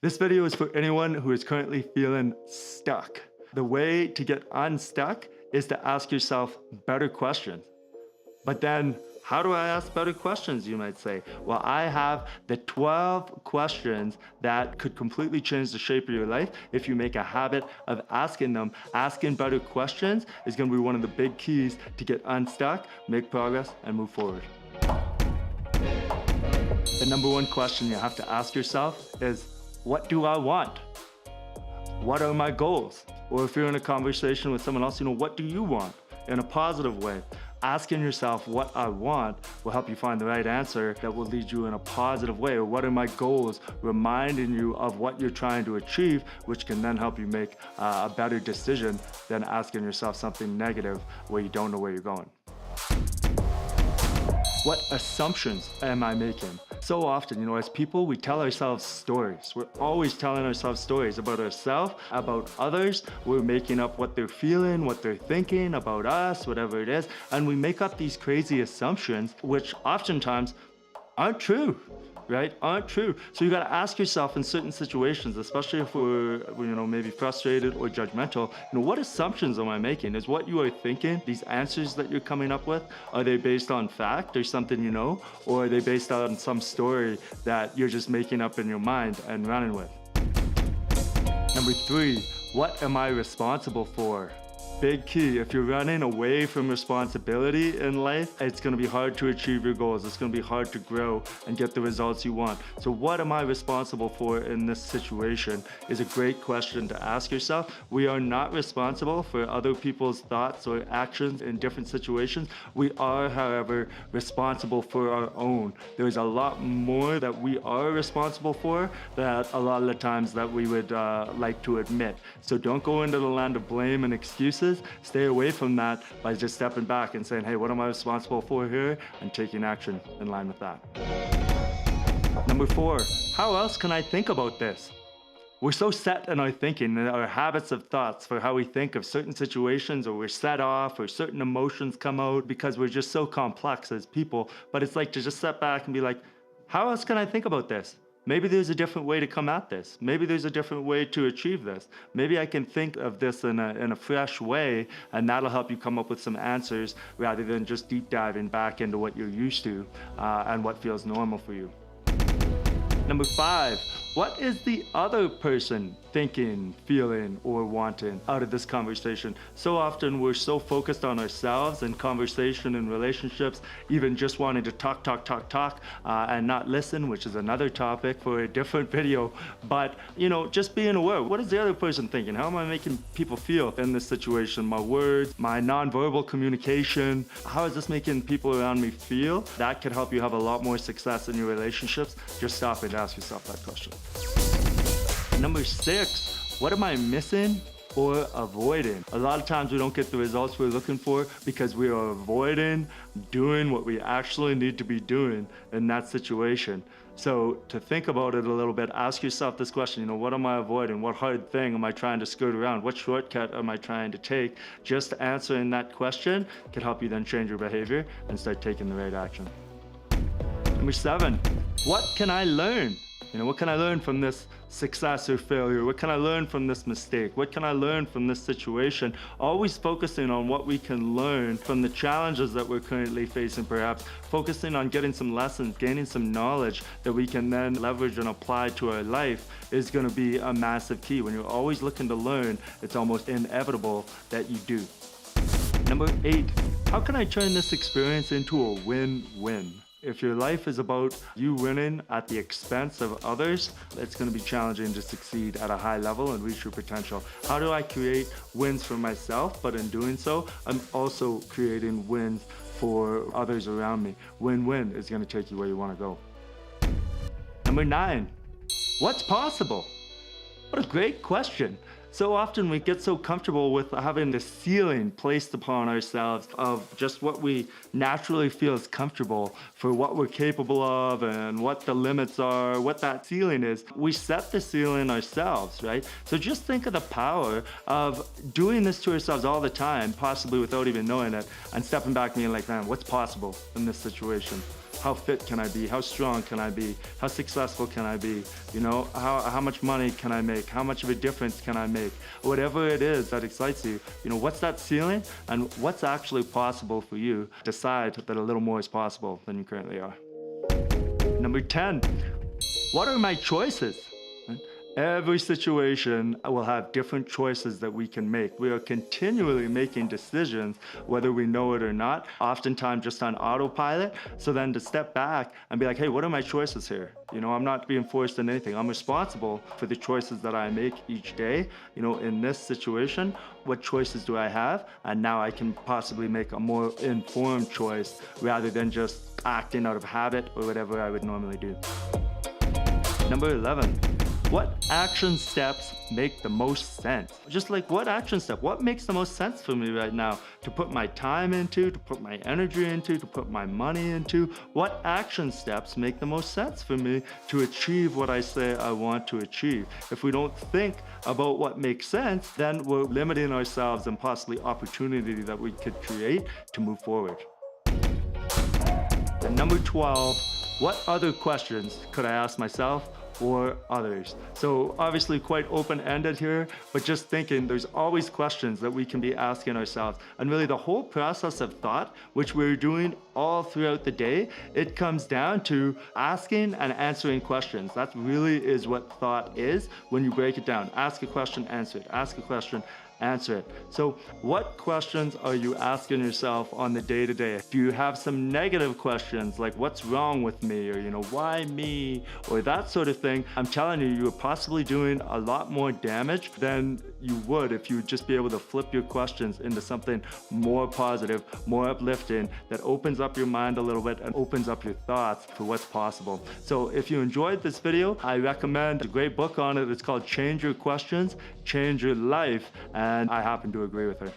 This video is for anyone who is currently feeling stuck. The way to get unstuck is to ask yourself better questions. But then, how do I ask better questions, you might say? Well, I have the 12 questions that could completely change the shape of your life if you make a habit of asking them. Asking better questions is gonna be one of the big keys to get unstuck, make progress, and move forward. The number one question you have to ask yourself is, what do I want? What are my goals? Or if you're in a conversation with someone else, what do you want? In a positive way. Asking yourself what I want will help you find the right answer that will lead you in a positive way. Or what are my goals? Reminding you of what you're trying to achieve, which can then help you make a better decision than asking yourself something negative where you don't know where you're going. What assumptions am I making? So often, as people, we tell ourselves stories. We're always telling ourselves stories about ourselves, about others. We're making up what they're feeling, what they're thinking about us, whatever it is. And we make up these crazy assumptions, which oftentimes aren't true. Right? Aren't true. So you got to ask yourself in certain situations, especially if we're maybe frustrated or judgmental, what assumptions am I making? Is what you are thinking, these answers that you're coming up with, are they based on fact or something you know, or are they based on some story that you're just making up in your mind and running with? Number 3, what am I responsible for? Big key. If you're running away from responsibility in life, it's going to be hard to achieve your goals. It's going to be hard to grow and get the results you want. So what am I responsible for in this situation is a great question to ask yourself. We are not responsible for other people's thoughts or actions in different situations. We are, however, responsible for our own. There's a lot more that we are responsible for that a lot of the times that we would like to admit. So don't go into the land of blame and excuses. Stay away from that by just stepping back and saying, hey, what am I responsible for here? And taking action in line with that. Number 4, how else can I think about this? We're so set in our thinking and our habits of thoughts for how we think of certain situations, or we're set off, or certain emotions come out because we're just so complex as people. But it's like to just step back and be like, how else can I think about this? Maybe there's a different way to come at this. Maybe there's a different way to achieve this. Maybe I can think of this in a fresh way, and that'll help you come up with some answers rather than just deep diving back into what you're used to and what feels normal for you. Number 5, what is the other person thinking, feeling, or wanting out of this conversation? So often we're so focused on ourselves and conversation and relationships, even just wanting to talk, and not listen, which is another topic for a different video. But, just being aware, what is the other person thinking? How am I making people feel in this situation? My words, my nonverbal communication, how is this making people around me feel? That could help you have a lot more success in your relationships. Just stop and ask yourself that question. Number 6, what am I missing or avoiding? A lot of times we don't get the results we're looking for because we are avoiding doing what we actually need to be doing in that situation. So to think about it a little bit, ask yourself this question, what am I avoiding? What hard thing am I trying to skirt around? What shortcut am I trying to take? Just answering that question can help you then change your behavior and start taking the right action. Number 7, what can I learn? What can I learn from this success or failure? What can I learn from this mistake? What can I learn from this situation? Always focusing on what we can learn from the challenges that we're currently facing, perhaps. Focusing on getting some lessons, gaining some knowledge that we can then leverage and apply to our life is going to be a massive key. When you're always looking to learn, it's almost inevitable that you do. Number 8, how can I turn this experience into a win-win? If your life is about you winning at the expense of others, it's going to be challenging to succeed at a high level and reach your potential. How do I create wins for myself? But in doing so, I'm also creating wins for others around me. Win-win is going to take you where you want to go. Number 9, what's possible? What a great question. So often we get so comfortable with having the ceiling placed upon ourselves of just what we naturally feel is comfortable for what we're capable of and what the limits are, what that ceiling is. We set the ceiling ourselves, right? So just think of the power of doing this to ourselves all the time, possibly without even knowing it, and stepping back and being like, man, what's possible in this situation? How fit can I be? How strong can I be? How successful can I be? You know, how much money can I make? How much of a difference can I make? Whatever it is that excites you, you know, what's that ceiling and what's actually possible for you? Decide that a little more is possible than you currently are. Number 10, what are my choices? Every situation will have different choices that we can make. We are continually making decisions, whether we know it or not, oftentimes just on autopilot. So then to step back and be like, hey, what are my choices here? You know, I'm not being forced in anything. I'm responsible for the choices that I make each day. You know, in this situation, what choices do I have? And now I can possibly make a more informed choice rather than just acting out of habit or whatever I would normally do. Number 11. What action steps make the most sense? Just like what action step? What makes the most sense for me right now to put my time into, to put my energy into, to put my money into? What action steps make the most sense for me to achieve what I say I want to achieve? If we don't think about what makes sense, then we're limiting ourselves and possibly opportunity that we could create to move forward. And number 12, what other questions could I ask myself or others? So obviously quite open-ended here, but just thinking there's always questions that we can be asking ourselves. And really the whole process of thought, which we're doing all throughout the day, it comes down to asking and answering questions. That really is what thought is when you break it down. Ask a question, answer it. Ask a question, answer it. So what questions are you asking yourself on the day-to-day? Do you have some negative questions like what's wrong with me, or, you know, why me, or that sort of thing? I'm telling you, you're possibly doing a lot more damage than you would if you would just be able to flip your questions into something more positive, more uplifting, that opens up your mind a little bit and opens up your thoughts for what's possible. So if you enjoyed this video, I recommend a great book on it. It's called Change Your Questions, Change Your Life. And I happen to agree with her.